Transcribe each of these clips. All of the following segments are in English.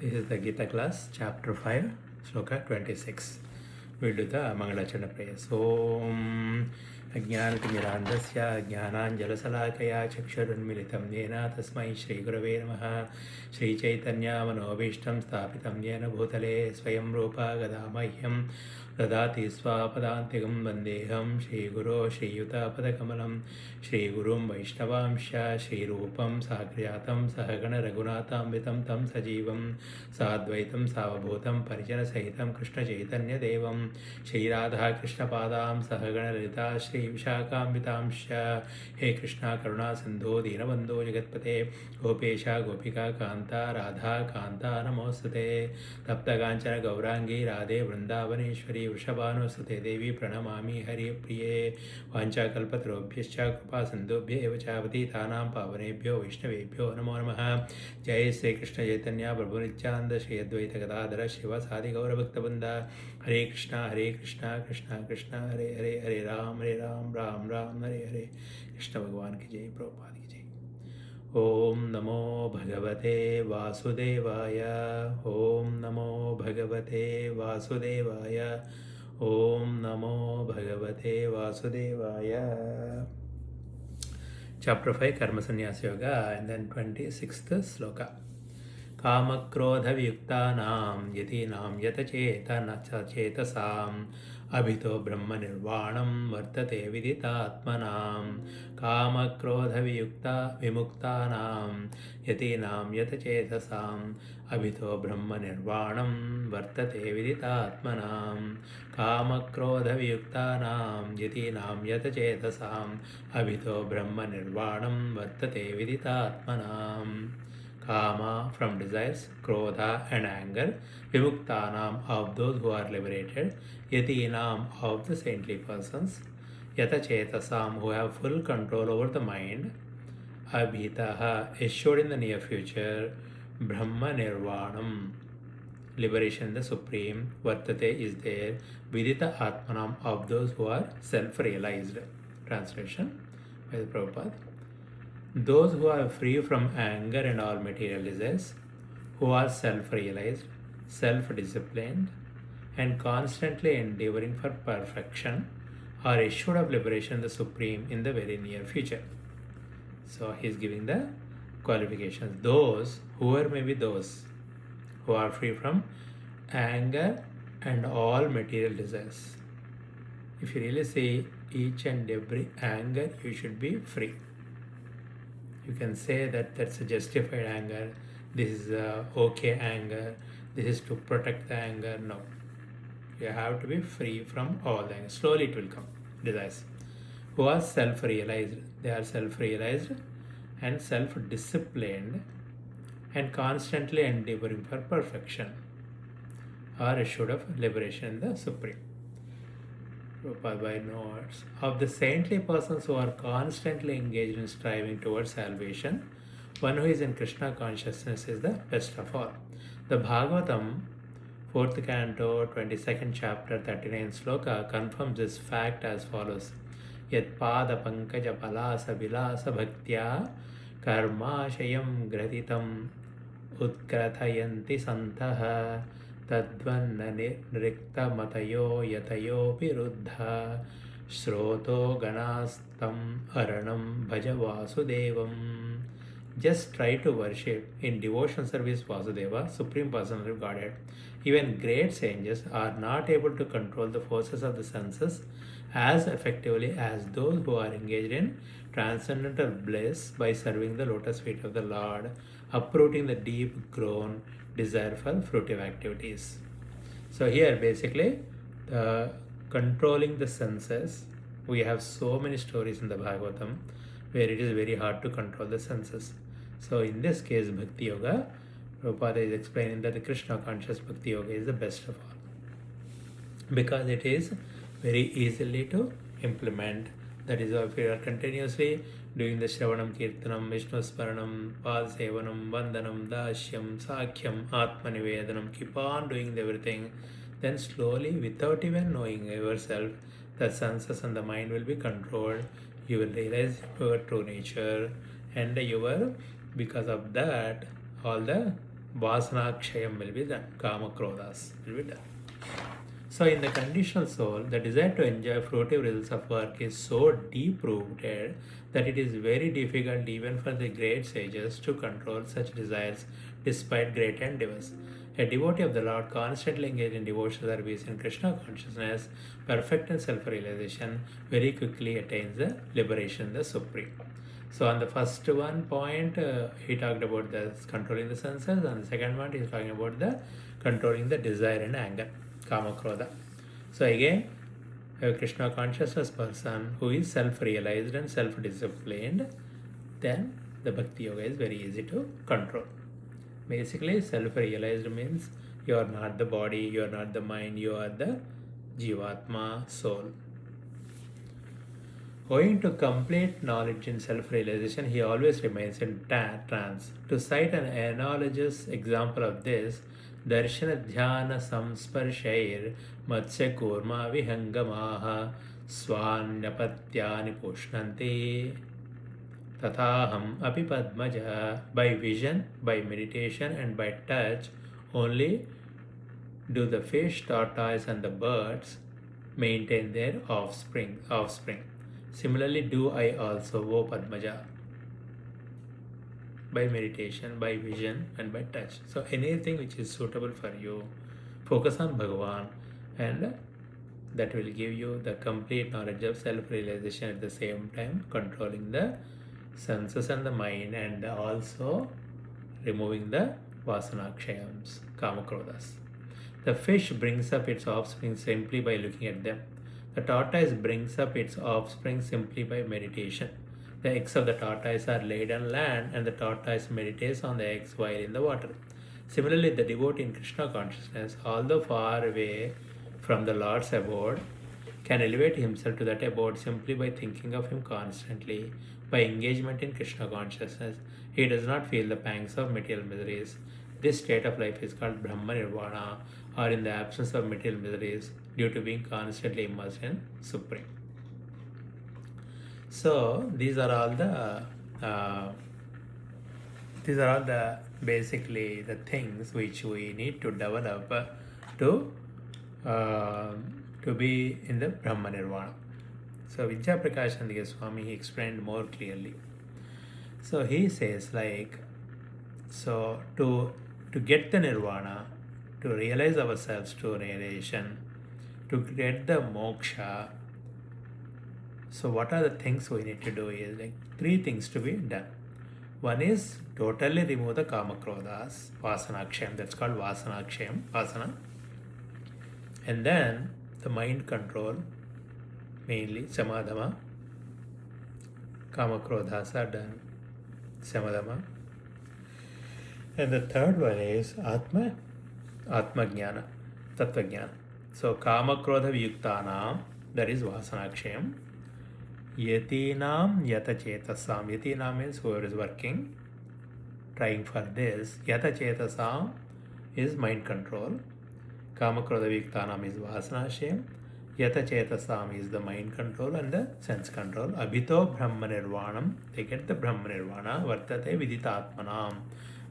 This is the Gita class, chapter 5, sloka 26. We'll do the Mangalacharna prayer. So, Ajnanatimirandasya Jnananjalasalakaya Chakshurunmilitam Yena Tasmai Shri Gurave Namaha Shri Chaitanya Manobishtam Sthapitam Yena Bhutale Swayam Rupa Gadamahyam Dadati Swapadantigam Vandeham Shri Guru Shri Yuta Padakamalam Shri Gurum Vaishnavamsha Shri Rupam Sakriyatam Sahagana Raghunatambitam Tam Sajivam Sadvaitam Savabhutam Parijana Sahitam Krishna Chaitanya Devam Shri Radha Krishna Padam Sahagana Lita Shri Vishakambhitamsha He Krishna Karuna Sindhu Dinabandhu Jagatpate Gopesha Gopika Kanta Radha Kanta Namostate Tapta Ganchana Gaurangi Radhe Vrindavaneshwari Vrishabhanusate Devi Pranamami Hari Priye Vancha Kalpatrobhyascha Kripa Sindhubhya Eva Chavati Tanam Pavanebhyo Vishnavebhyo Namo Namaha Jai Sri Krishna Chaitanya Prabhu Nityananda Shri Advaita Gadadhara Shiva Sadi Gaura Bhaktabanda Hare Krishna Krishna Krishna Hare Hare Hare Ram Ram Ram Hare Hare Krishna Bhagwan ki Jai Prabhupada ki Jai Om Namo Bhagavate Vasudevaya Om Namo Bhagavate Vasudevaya Om Namo Bhagavate Vasudevaya. Chapter 5 Karma Sannyasa Yoga, and then 26th sloka. Kamakrodhavayuktanam yatinam yatachetanachachetasam abhito brahma nirvanam vartate viditatmanam. Kamakrodhavayukta vimuktanam yatinam yatachetasam abhito brahma nirvanam vartate viditatmanam. Kamakrodhavayuktanam yatinam yatachetasam abhito brahma nirvanam vartate viditatmanam. Kama from desires, Krodha and anger, Vimuktanam of those who are liberated, Yatinam of the saintly persons, Yatachetasam who have full control over the mind, Abhitaha assured in the near future, Brahma Nirvanam liberation in the Supreme, Vartate is there, Vidita Atmanam of those who are self-realized. Translation by the Prabhupada. Those who are free from anger and all material desires, who are self-realized, self-disciplined, and constantly endeavoring for perfection, are assured of liberation in the Supreme in the very near future. So he is giving the qualifications. Those, whoever may be those, who are free from anger and all material desires. If you really see each and every anger, you should be free. You can say that that's a justified anger, this is a okay anger, this is to protect the anger. No. You have to be free from all the anger. Slowly it will come. Desires. Who are self-realized. They are self-realized and self-disciplined and constantly endeavoring for perfection, are assured of liberation in the Supreme. By notes of the saintly persons who are constantly engaged in striving towards salvation, one who is in Krishna consciousness is the best of all. The Bhagavatam, 4th canto, 22nd chapter, 39th sloka confirms this fact as follows. Yat pada pankaja palasa vilasa bhaktya karmashayam graditam utkratayanti santaha Tadvanna nirikta matayo yatayo piruddha Shroto ganastam aranam bhaja vasudevam. Just try to worship in devotion service Vasudeva, Supreme Personality of Godhead. Even great sages are not able to control the forces of the senses as effectively as those who are engaged in transcendental bliss by serving the lotus feet of the Lord, uprooting the deep grown desire for fruitive activities. So here basically controlling the senses, we have so many stories in the Bhagavatam where it is very hard to control the senses. So in this case Bhakti Yoga, Prabhupada is explaining that the Krishna conscious Bhakti Yoga is the best of all because it is very easily to implement. That is why if you are continuously doing the Shravanam, Kirtanam, Vishnu Smaranam, Pad Sevanam, Vandanam, Dashyam, Sakhyam, Atma Nivedanam, keep on doing everything, then slowly, without even knowing yourself, the senses and the mind will be controlled. You will realize your true nature, and you will, because of that, all the Vasanakshayam will be done. Kama Krodhas will be done. So in the conditional soul, the desire to enjoy fruitive results of work is so deep-rooted that it is very difficult even for the great sages to control such desires despite great endeavors. A devotee of the Lord constantly engaged in devotional service in Krishna consciousness, perfect in self-realization, very quickly attains the liberation, the supreme. So on the first one point, he talked about the controlling the senses. On the second one, he is talking about the controlling the desire and anger, kama krodha. So again, a Krishna consciousness person who is self-realized and self-disciplined, then the bhakti yoga is very easy to control. Basically, self-realized means you are not the body, you are not the mind, you are the jivatma, soul. Owing to complete knowledge in self-realization, he always remains in trance. To cite an analogous example of this, Darshana Dhyana Samsparshair Matsya Kurma Vihangamaha Swanyapatyani Pushnante Tathaham Api Padmaja. By vision, by meditation, and by touch, only do the fish, tortoise, and the birds maintain their offspring. Similarly, do I also, O Padmaja, by meditation, by vision, and by touch. So anything which is suitable for you, focus on Bhagavan, and that will give you the complete knowledge of self-realization at the same time, controlling the senses and the mind, and also removing the vasanakshayams, kamakrodhas. The fish brings up its offspring simply by looking at them. The tortoise brings up its offspring simply by meditation. The eggs of the tortoise are laid on land, and the tortoise meditates on the eggs while in the water. Similarly, the devotee in Krishna consciousness, although far away from the Lord's abode, can elevate himself to that abode simply by thinking of him constantly. By engagement in Krishna consciousness, he does not feel the pangs of material miseries. This state of life is called Brahma Nirvana, or in the absence of material miseries, due to being constantly immersed in Supreme. So these are all the basically the things which we need to develop to be in the Brahma Nirvana. So Vijaya Prakashananda Swami, he explained more clearly. So he says so to get the Nirvana, to realize ourselves to realization, to get the moksha, so what are the things we need to do is three things to be done. One is totally remove the kama krodhas, vasanakshayam, that's called vasanakshayam, vasana. And then the mind control, mainly samadhama, kama krodhas are done, samadhama. And the third one is atma jnana, tattva jnana. So kama krodha viyuktanam, that is vasanakshayam. Yatinam yata chetasam. Yatinam means whoever is working, trying for this. Yata chetasam is mind control. Kama krodha viyuktanam is vasanakshayam. Yata chetasam is the mind control and the sense control. Abhito brahma nirvanam. They get the brahma nirvana. Vartate vidita atmanam.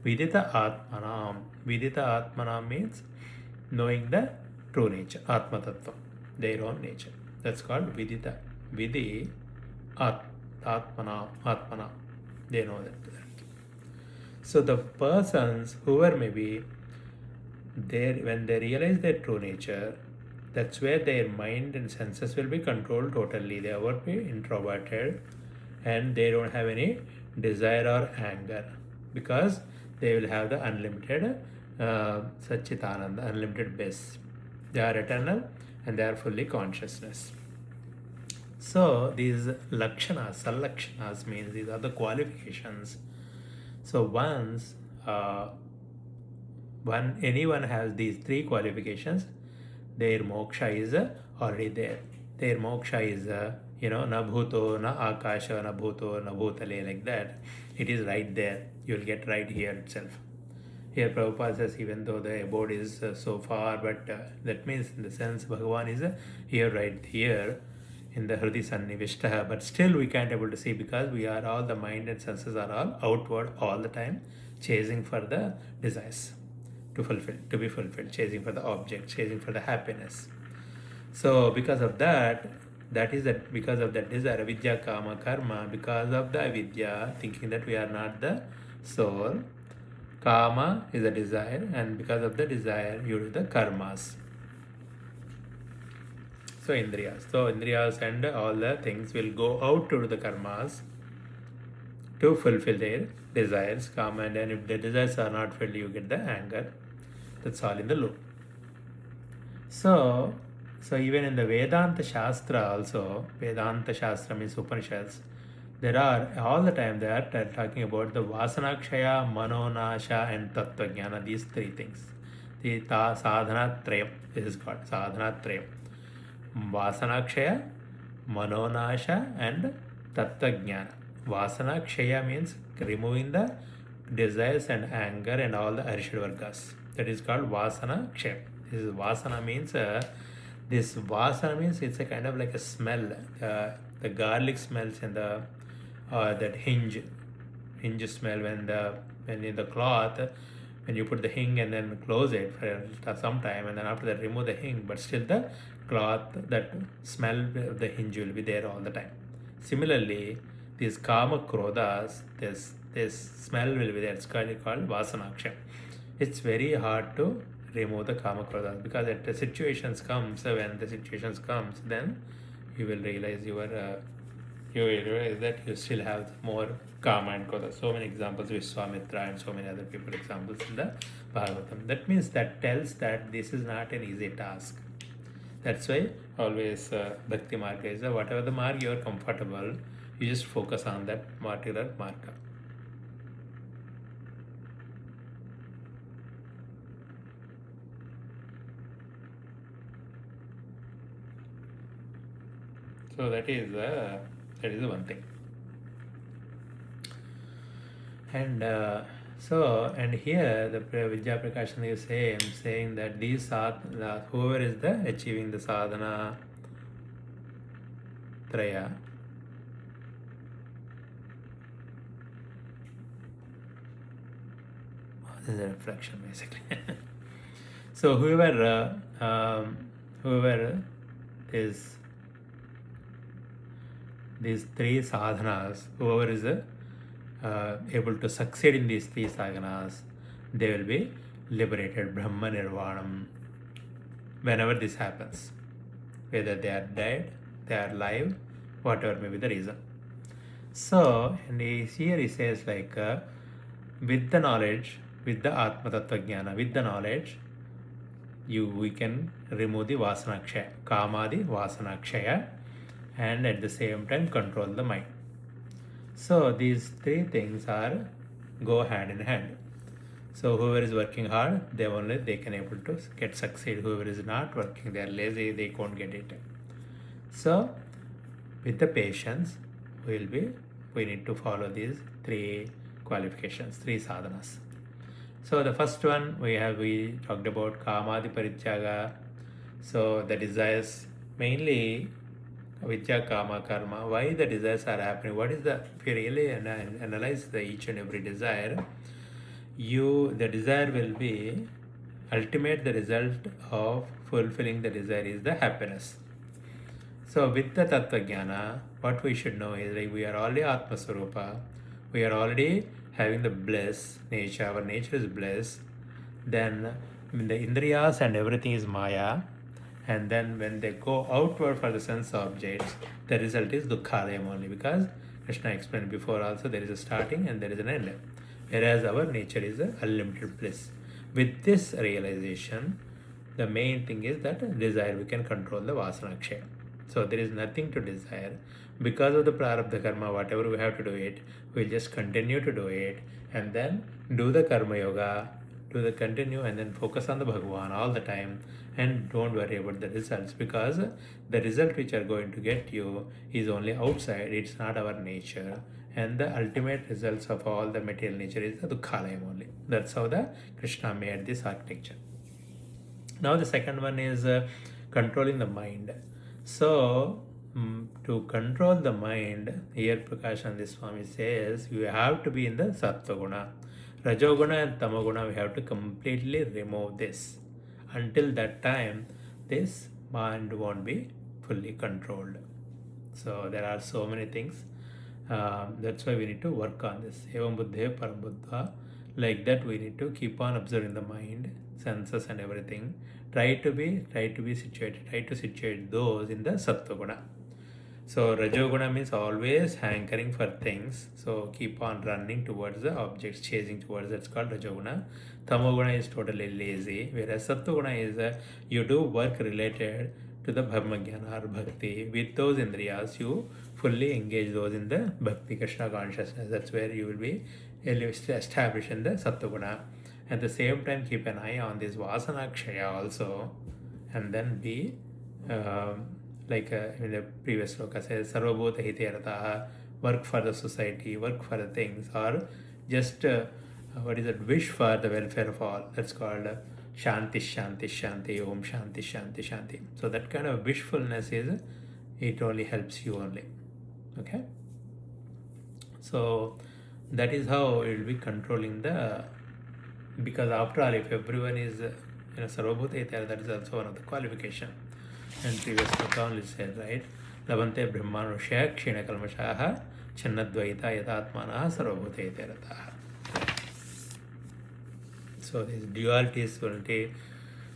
Vidita atmanam. Vidita atmanam means knowing the true nature, atma tattva, their own nature. That's called vidita. Vidhi atmana. They know that. So the persons, whoever may be, when they realize their true nature, that's where their mind and senses will be controlled totally. They won't be introverted, and they don't have any desire or anger, because they will have the unlimited Satchitananda, unlimited bliss. They are eternal and they are fully consciousness. So these lakshanas, salakshanas means these are the qualifications. So once anyone has these three qualifications, their moksha is already there. Their moksha is na bhuto, na akasha, na bhuto, na bhutale, like that. It is right there. You will get right here itself. Here Prabhupada says, even though the abode is so far, but that means in the sense Bhagavan is here, right here in the Hridi Sannivishtaha, but still we can't able to see, because we are all, the mind and senses are all outward all the time, chasing for the desires. to be fulfilled, chasing for the object, chasing for the happiness. So because of that, because of that desire, avidya, kama, karma, because of the avidya, thinking that we are not the soul, kama is a desire, and because of the desire, you do the karmas. So indriyas and all the things will go out to do the karmas to fulfill their desires, kama, and then if the desires are not filled, you get the anger. That's all in the loop. So even in the Vedanta Shastra also, Vedanta Shastra means Upanishads, there are all the time they are talking about the Vasanakshaya, Manonasha and Tattva Jnana, these three things. The Sadhana Trayam, this is called Sadhana Trayam. Vasanakshaya, Manonasha and Tattva Jnana. Vasanakshaya means removing the desires and anger and all the Arishad Vargas. That is called Vasanakshaya. This is Vasana means it's a kind of like a smell. The garlic smells and the that hinge smell when in the cloth, when you put the hing and then close it for some time, and then after that remove the hing, but still the cloth, that smell of the hinge will be there all the time. Similarly, these kama krodhas, this smell will be there. It's called Vasanakshaya. It's very hard to remove the kama krodhas, because when the situations comes, then you will realize that you still have more kama and krodha. So many examples with Vishwamitra and so many other people examples in the Bhagavatam. That means that tells that this is not an easy task. That's why always Bhakti Marga is whatever the mark you are comfortable, you just focus on that particular marga. So that is the one thing. And and here the Vidya Prakashan is saying that these whoever is the achieving the sadhana traya, this is a reflection basically. So whoever is these three sadhanas, whoever is able to succeed in these three sadhanas, they will be liberated, Brahma Nirvanam, whenever this happens. Whether they are dead, they are alive, whatever may be the reason. So, and here he says like, with the knowledge, with the Atma Tattva Jnana, with the knowledge, we can remove the Vasanakshaya, Kamadi Vasanakshaya, and at the same time control the mind. So these three things go hand in hand. So whoever is working hard, they can able to get succeed. Whoever is not working, they are lazy, they can't get it. So with the patience, we need to follow these three qualifications, three sadhanas. So the first one we talked about Kamadi Parityaga. So the desires, mainly Vidya, Kama, Karma. Why the desires are happening? If you really analyze each and every desire, the desire will be ultimate. The result of fulfilling the desire is the happiness. So with the Tattva Jnana, what we should know is like we are already Atma Swarupa. We are already having the bliss nature. Our nature is bliss. Then the Indriyas and everything is Maya. And then when they go outward for the sense objects, the result is dukkhalayam only, because Krishna explained before also there is a starting and there is an end. Whereas our nature is a unlimited bliss. With this realization, the main thing is that desire, we can control the Vasanakshaya. So there is nothing to desire. Because of the prarabdha karma, whatever we have to do it, we'll just continue to do it and then do the karma yoga, continue and then focus on the Bhagavan all the time, and don't worry about the results, because the result which are going to get you is only outside, it's not our nature, and the ultimate results of all the material nature is the dukkhalayam only. That's how the Krishna made this architecture. Now the second one is controlling the mind. So to control the mind, here Prakashananda Swami says you have to be in the Sattva Guna. Rajoguna and Tamoguna, we have to completely remove this. Until that time, this mind won't be fully controlled. So there are so many things. That's why we need to work on this. Evam buddhe param buddha. Like that, we need to keep on observing the mind, senses, and everything. Try to be situated. Try to situate those in the sattva guna. So Rajoguna means always hankering for things. So keep on running towards the objects, chasing towards that's called Rajoguna. Tamoguna is totally lazy, whereas Sattva is you do work related to the Brahmajnana or Bhakti. With those indriyas, you fully engage those in the Bhakti Krishna consciousness. That's where you will be established in the Sattva. At the same time, keep an eye on this Vasana Kshaya also, and then be like in the previous sloka says, Sarvabhuta Hite work for the society, work for the things, or just wish for the welfare of all. That's called Shanti, Shanti, Shanti, Om Shanti, Shanti, Shanti. So that kind of wishfulness is, it only helps you only. Okay? So that is how it will be controlling the, because after all, if everyone is Sarvabhuta Hite, that is also one of the qualification. And previous sloka only said, right? Labante brahmanushya kshina kalmashaha channadvaita yadatmanaha sarvabhuta rataha. So these dualities will take,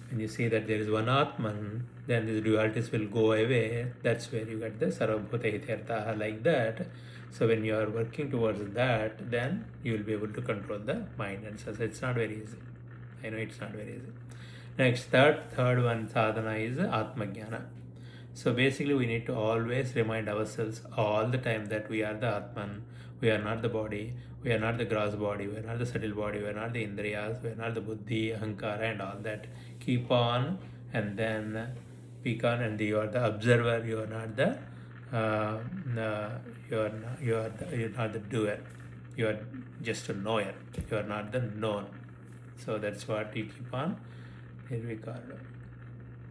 when you see that there is one Atman, then these dualities will go away. That's where you get the sarvabhuta rataha, like that. So when you are working towards that, then you will be able to control the mind. And so it's not very easy. I know it's not very easy. Next, third one sadhana is Atmajnana. So basically we need to always remind ourselves all the time that we are the Atman, we are not the body, we are not the gross body, we are not the subtle body, we are not the Indriyas, we are not the Buddhi, Ahankara and all that. Keep on and then speak on, and you are the observer, you are not the you're not the doer, you are just a knower, you are not the known. So that's what you keep on. Here we call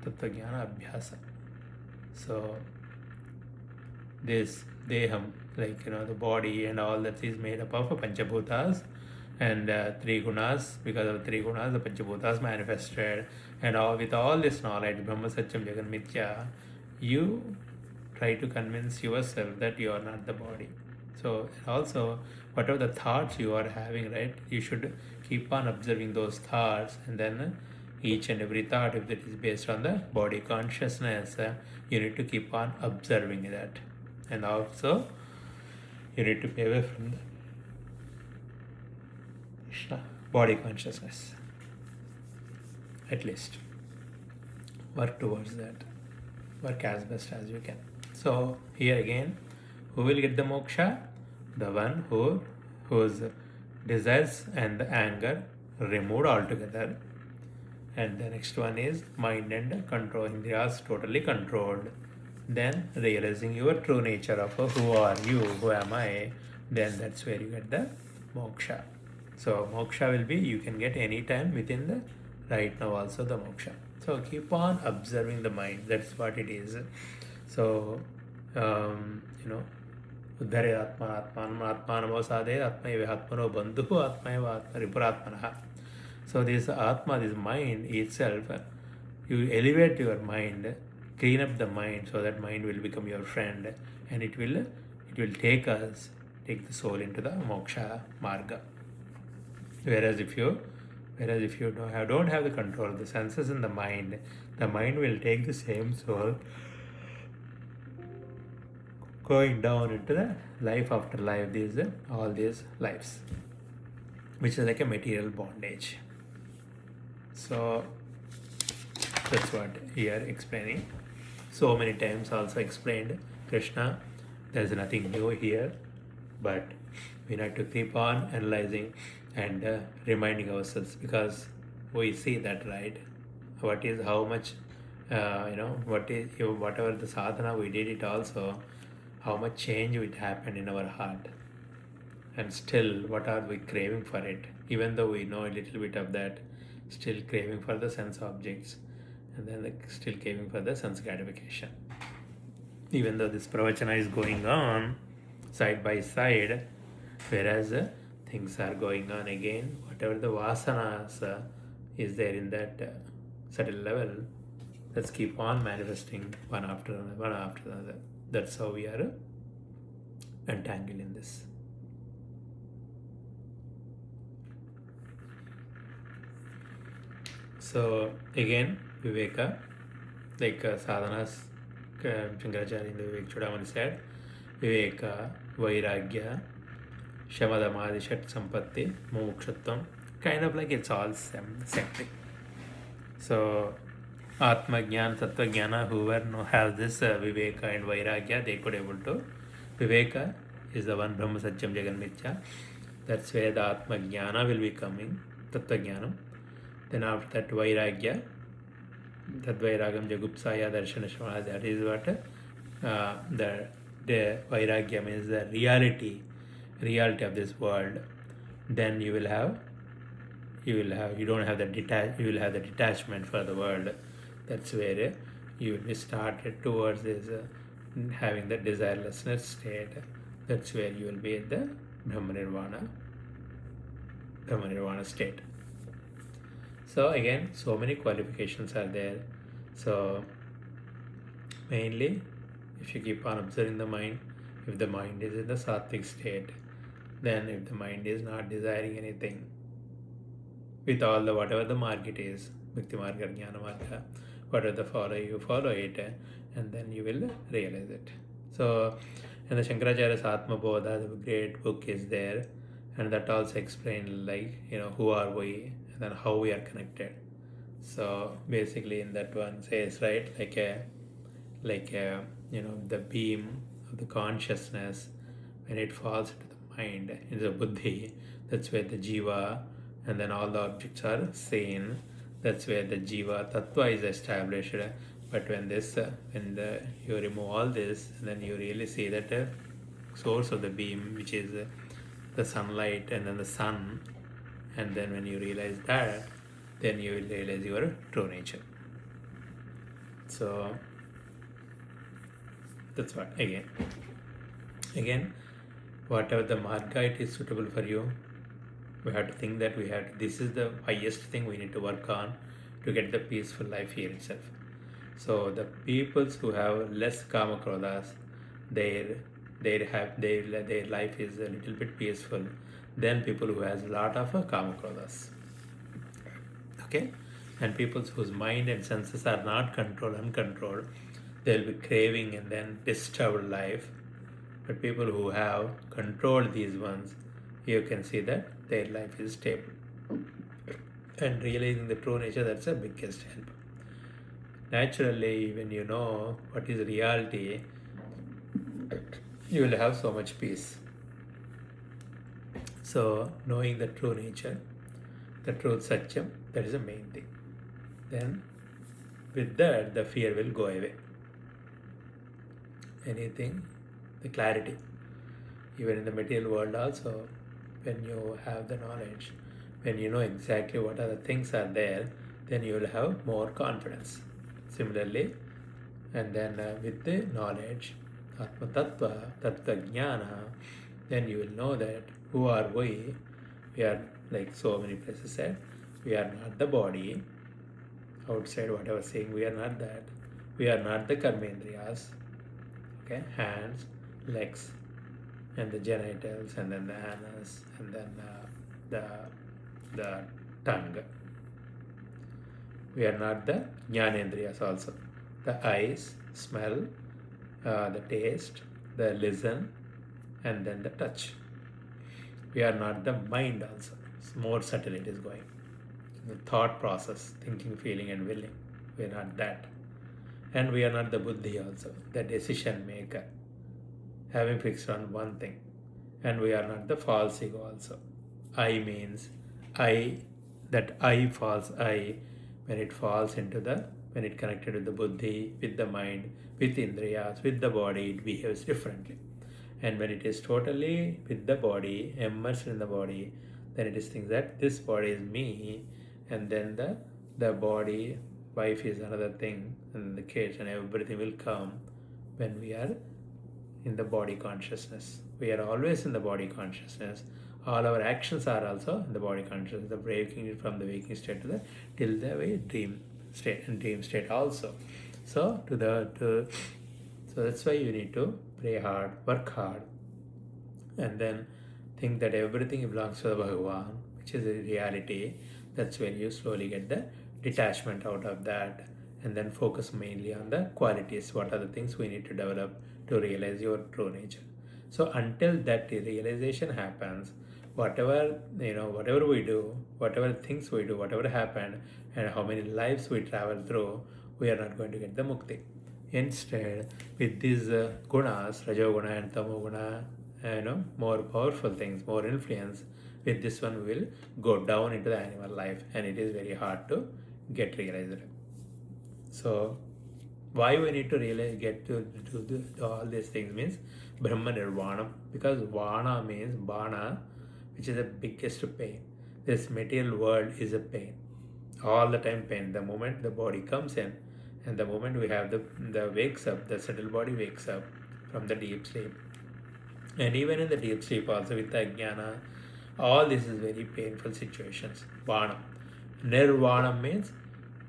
Tattva Jnana Abhyasa. So this Deham, like the body and all that is made up of Panchabhutas and three gunas. Because of three gunas, the Panchabhutas manifested, and with all this knowledge, Brahma Satyam Jagan Mithya, you try to convince yourself that you are not the body. So also, whatever the thoughts you are having, right, you should keep on observing those thoughts, and then each and every thought, if it is based on the body consciousness, you need to keep on observing that. And also, you need to be away from the Krishna body consciousness. At least work towards that. Work as best as you can. So here again, who will get the moksha? The one whose desires and the anger removed altogether. And the next one is mind and control, indriyas totally controlled. Then realizing your true nature of who are you, who am I, then that's where you get the moksha. So moksha will be, you can get any time within the right now also the moksha. So keep on observing the mind, that's what it is. So uddhare atma atmanamo sadhe atma eva atmano bandhu atma eva ripuratmanaha. So this Atma, this mind itself, you elevate your mind, clean up the mind, so that mind will become your friend, and it will take the soul into the moksha marga. Whereas if you don't have the control of the senses and the mind will take the same soul, going down into the life after life, all these lives, which is like a material bondage. So that's what here explaining. So many times also explained Krishna, there's nothing new here, but we need to keep on analyzing and reminding ourselves, because we see that, right, what is how much what is whatever the sadhana we did it also, how much change it happened in our heart, and still what are we craving for it, even though we know a little bit of that, still craving for the sense objects, and then still craving for the sense gratification. Even though this pravachana is going on side by side, whereas things are going on again. Whatever the vasanas is there in that certain level, let's keep on manifesting one after another, one after another. That's how we are entangled in this. So again, Viveka, like sadhanas, Shankaracharya in the Vivek Chudamani said, Viveka, Vairagya, Shamadamadi Shat Sampatti, Mumukshutvam, kind of like it's all same thing. So Atma Jnana, Tattva Jnana, whoever has this Viveka and Vairagya, they could able to. Viveka is the one Brahma Satyam Jagan Mithya. That's where the Atma Jnana will be coming, Tattva Jnanam. Then after that Vairagya, Tadvairagam Jagupsaya Darshana Shravana, that is what the Vairagya means the reality of this world. Then you will have you don't have you will have the detachment for the world. That's where you will be started towards this having the desirelessness state. That's where you will be in the Brahma Nirvana state. So again, so many qualifications are there. So mainly, if you keep on observing the mind, if the mind is in the sattvic state, then if the mind is not desiring anything, with all the whatever the mark it is, Bhakti Marga, Jnana Marga, whatever the follow, you follow it, and then you will realize it. So, and the Shankaracharya's Atma Bodha, the great book is there, and that also explains like, who are we, and then how we are connected. So basically in that one says, right, like the beam of the consciousness, when it falls into the mind, into the buddhi, that's where the jiva and then all the objects are seen. That's where the jiva tattva is established. But when you remove all this, then you really see that the source of the beam, which is the sunlight and then the sun, and then when you realize that, then you will realize your true nature. So that's what again whatever the marga it is suitable for you, we have to think that this is the highest thing we need to work on to get the peaceful life here itself. So the peoples who have less kama krodhas, their life is a little bit peaceful than people who has a lot of kama krodhas. Okay, and people whose mind and senses are not uncontrolled, they'll be craving and then disturbed life. But people who have controlled these ones, you can see that their life is stable. And realizing the true nature, that's the biggest help. Naturally, when you know what is reality, you will have so much peace. So, knowing the true nature, the truth satyam, that is the main thing. Then, with that, the fear will go away. Anything, the clarity. Even in the material world also, when you have the knowledge, when you know exactly what are the things are there, then you will have more confidence. Similarly, and then with the knowledge, Atma Tattva, Tattva Jnana, then you will know that who are we? We are, like so many places said, we are not the body. Outside what I was saying, we are not that. We are not the karmendriyas. Okay, hands, legs, and the genitals, and then the anus, and then the tongue. We are not the jnanendriyas also. The eyes, smell, the taste, the listen, and then the touch. We are not the mind also. It's more subtle it is going. The thought process, thinking, feeling, and willing. We are not that. And we are not the buddhi also, the decision maker, having fixed on one thing. And we are not the false ego also. I means that I false I, when it falls into when it connected with the buddhi, with the mind, with indriyas, with the body, it behaves differently. And when it is totally with the body, immersed in the body, then it is thinks that this body is me, and then the body, wife is another thing, and the kids and everything will come when we are in the body consciousness. We are always in the body consciousness. All our actions are also in the body consciousness, the breaking it from the waking state to the till the way dream state, and dream state also. So so that's why you need to pray hard, work hard, and then think that everything belongs to the Bhagavan, which is a reality. That's when you slowly get the detachment out of that, and then focus mainly on the qualities. What are the things we need to develop to realize your true nature? So until that realization happens, whatever we do, whatever things we do, whatever happened, and how many lives we travel through, we are not going to get the mukti. Instead, with these gunas, rajoguna and tamoguna, more powerful things, more influence, with this one we will go down into the animal life, and it is very hard to get realized. So why we need to realize, get to do all these things means Brahma Nirvana, because Vana means Bana, which is the biggest pain. This material world is a pain, all the time pain. The moment the body comes in, and the moment we have the wakes up, the subtle body wakes up from the deep sleep, and even in the deep sleep also with the ajnana, all this is very painful situations. Vana. Nirvana means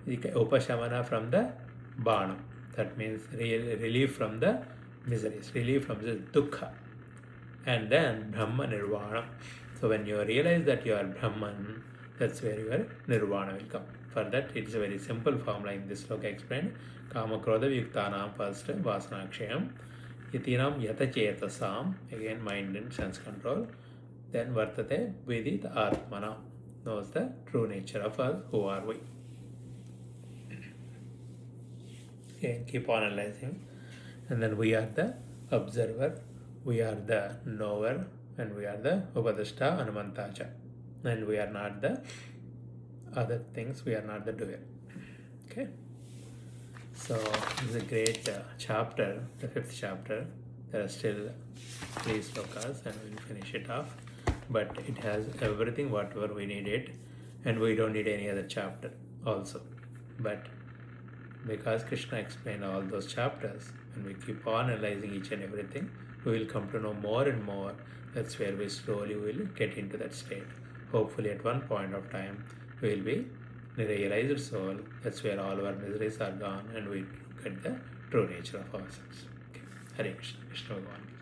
upashamana from the bana. That means relief from the miseries, relief from the dukkha. And then Brahma Nirvana. So when you realize that you are Brahman, that's where your Nirvana will come. For that, it's a very simple formula in this sloka explained. Kama Krodha Vyuktanam first, Vasanakshayam. Itinam Yata Chetasam, again mind and sense control. Then Vartate Vidit Atmana, knows the true nature of us, who are we. Again, keep on analyzing. And then we are the observer, we are the knower, and we are the Upadishta Anumantacha. And we are not the other things, we are not the doer. Okay? So, this is a great chapter, the 5th chapter. There are still 3 slokas and we'll finish it off. But it has everything, whatever we need it, and we don't need any other chapter also. But because Krishna explained all those chapters, and we keep on analyzing each and everything, we will come to know more and more. That's where we slowly will get into that state. Hopefully at one point of time, we will be the realized soul. That's where all our miseries are gone, and we get the true nature of ourselves. Okay. Hare Krishna, Krishna Bhagavan.